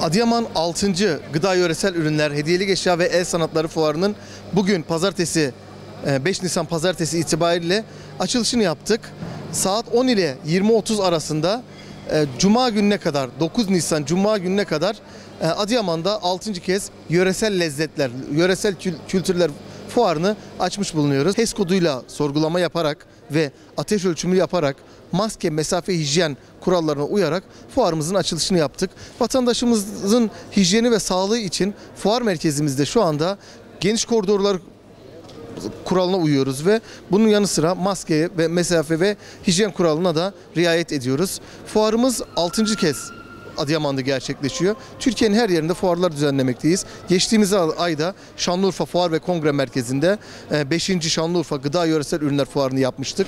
Adıyaman 6. Gıda Yöresel Ürünler, Hediyelik Eşya ve El Sanatları Fuarı'nın bugün pazartesi 5 Nisan pazartesi itibariyle açılışını yaptık. Saat 10 ile 20.30 arasında Cuma gününe kadar, 9 Nisan Cuma gününe kadar Adıyaman'da 6. kez yöresel lezzetler, yöresel kültürler fuarını açmış bulunuyoruz. HES koduyla sorgulama yaparak ve ateş ölçümü yaparak maske, mesafe, hijyen kurallarına uyarak fuarımızın açılışını yaptık. Vatandaşımızın hijyeni ve sağlığı için fuar merkezimizde şu anda geniş koridorlar kuralına uyuyoruz ve bunun yanı sıra maske ve mesafe ve hijyen kuralına da riayet ediyoruz. Fuarımız 6. kez Adıyaman'da gerçekleşiyor. Türkiye'nin her yerinde fuarlar düzenlemekteyiz. Geçtiğimiz ayda Şanlıurfa Fuar ve Kongre Merkezi'nde 5. Şanlıurfa Gıda Yöresel Ürünler Fuarı'nı yapmıştık.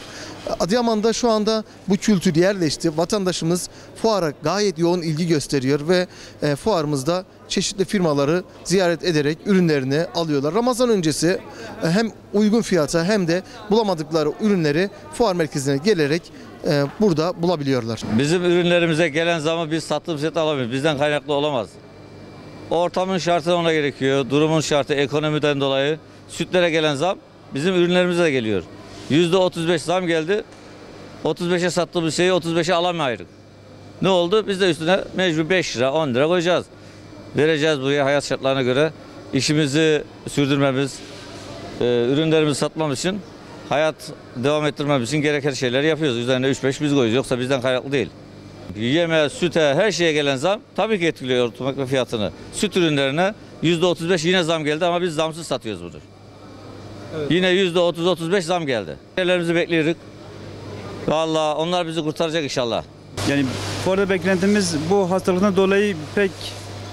Adıyaman'da şu anda bu kültür yerleşti. Vatandaşımız fuara gayet yoğun ilgi gösteriyor ve fuarımızda çeşitli firmaları ziyaret ederek ürünlerini alıyorlar. Ramazan öncesi hem uygun fiyata hem de bulamadıkları ürünleri fuar merkezine gelerek burada bulabiliyorlar. Bizim ürünlerimize gelen zamı biz sattığımız fiyata alamıyoruz. Bizden kaynaklı olamaz. Ortamın şartı ona gerekiyor. Durumun şartı ekonomiden dolayı. Sütlere gelen zam bizim ürünlerimize de geliyor. %35 zam geldi. 35'e sattığımız şeyi 35'e alamayırız. Ne oldu? Biz de üstüne mecbur 5 lira 10 lira koyacağız. Vereceğiz buraya hayat şartlarına göre. İşimizi sürdürmemiz, ürünlerimizi satmamız için, hayat devam ettirmemiz için gereken şeyleri yapıyoruz. Üzerine 3-5 biz koyuyoruz. Yoksa bizden kaynaklı değil. Yeme, süte, her şeye gelen zam tabii ki etkiliyor ortalama fiyatını. Süt ürünlerine %35 yine zam geldi ama biz zamsız satıyoruz bunu. Evet. Yine %30-35 zam geldi. Şeylerimizi bekliyoruz. Vallahi onlar bizi kurtaracak inşallah. Yani bu arada beklentimiz bu hastalıktan dolayı pek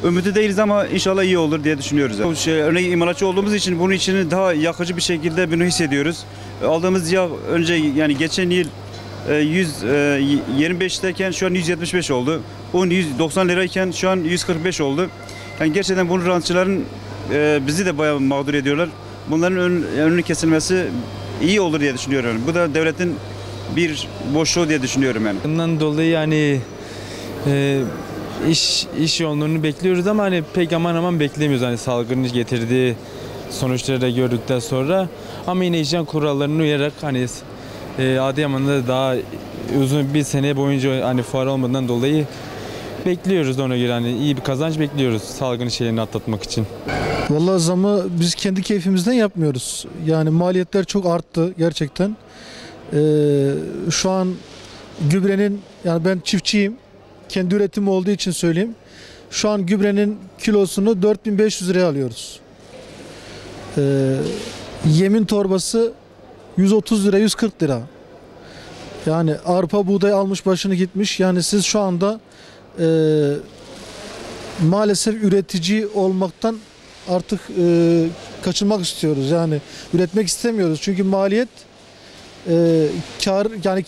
ümitli değiliz ama inşallah iyi olur diye düşünüyoruz. Örneğin imalatçı olduğumuz için bunun için daha yakıcı bir şekilde bunu hissediyoruz. Aldığımız yağ önce yani geçen yıl 125'teyken şu an 175 oldu. Un 190 lirayken şu an 145 oldu. Yani gerçekten bunun rantçıların bizi de bayağı mağdur ediyorlar. Bunların önünün kesilmesi iyi olur diye düşünüyorum. Bu da devletin bir boşluğu diye düşünüyorum yani. Bundan dolayı yani iş yoğunluğunu bekliyoruz ama hani pek aman beklemiyoruz hani salgının getirdiği sonuçları da gördükten sonra, ama yine hijyen kurallarına uyarak hani Adıyaman'da daha uzun bir sene boyunca hani fuar olmadan dolayı bekliyoruz, ona göre hani iyi bir kazanç bekliyoruz salgın şeylerini atlatmak için. Vallahi zamı biz kendi keyfimizden yapmıyoruz. Yani maliyetler çok arttı gerçekten. Şu an gübrenin, yani ben çiftçiyim. Kendi üretimi olduğu için söyleyeyim. Şu an gübrenin kilosunu 4500 liraya alıyoruz. Yemin torbası 130 lira, 140 lira. Yani arpa buğday almış başını gitmiş. Yani siz şu anda maalesef üretici olmaktan artık kaçınmak istiyoruz. Yani üretmek istemiyoruz. Çünkü maliyet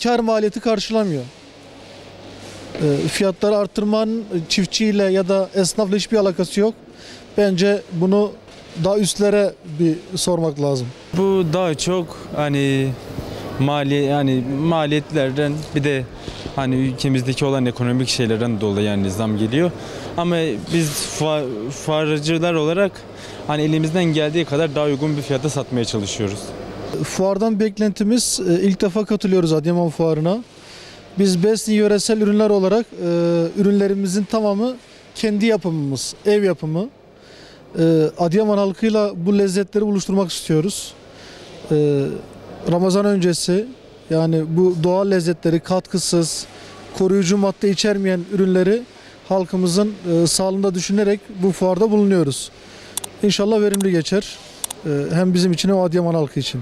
kar maliyeti karşılamıyor. Fiyatları arttırmanın çiftçiyle ya da esnafla hiçbir alakası yok. Bence bunu daha üstlere bir sormak lazım. Bu daha çok hani maliyetlerden, bir de hani ülkemizdeki olan ekonomik şeylerden dolayı yani zam geliyor. Ama biz fuarcılar olarak hani elimizden geldiği kadar daha uygun bir fiyata satmaya çalışıyoruz. Fuardan beklentimiz, ilk defa katılıyoruz Adıyaman Fuarı'na. Biz Besni yöresel ürünler olarak ürünlerimizin tamamı kendi yapımımız, ev yapımı. Adıyaman halkıyla bu lezzetleri buluşturmak istiyoruz. Ramazan öncesi yani bu doğal lezzetleri, katkısız, koruyucu madde içermeyen ürünleri halkımızın sağlığında düşünerek bu fuarda bulunuyoruz. İnşallah verimli geçer. Hem bizim için hem Adıyaman halkı için.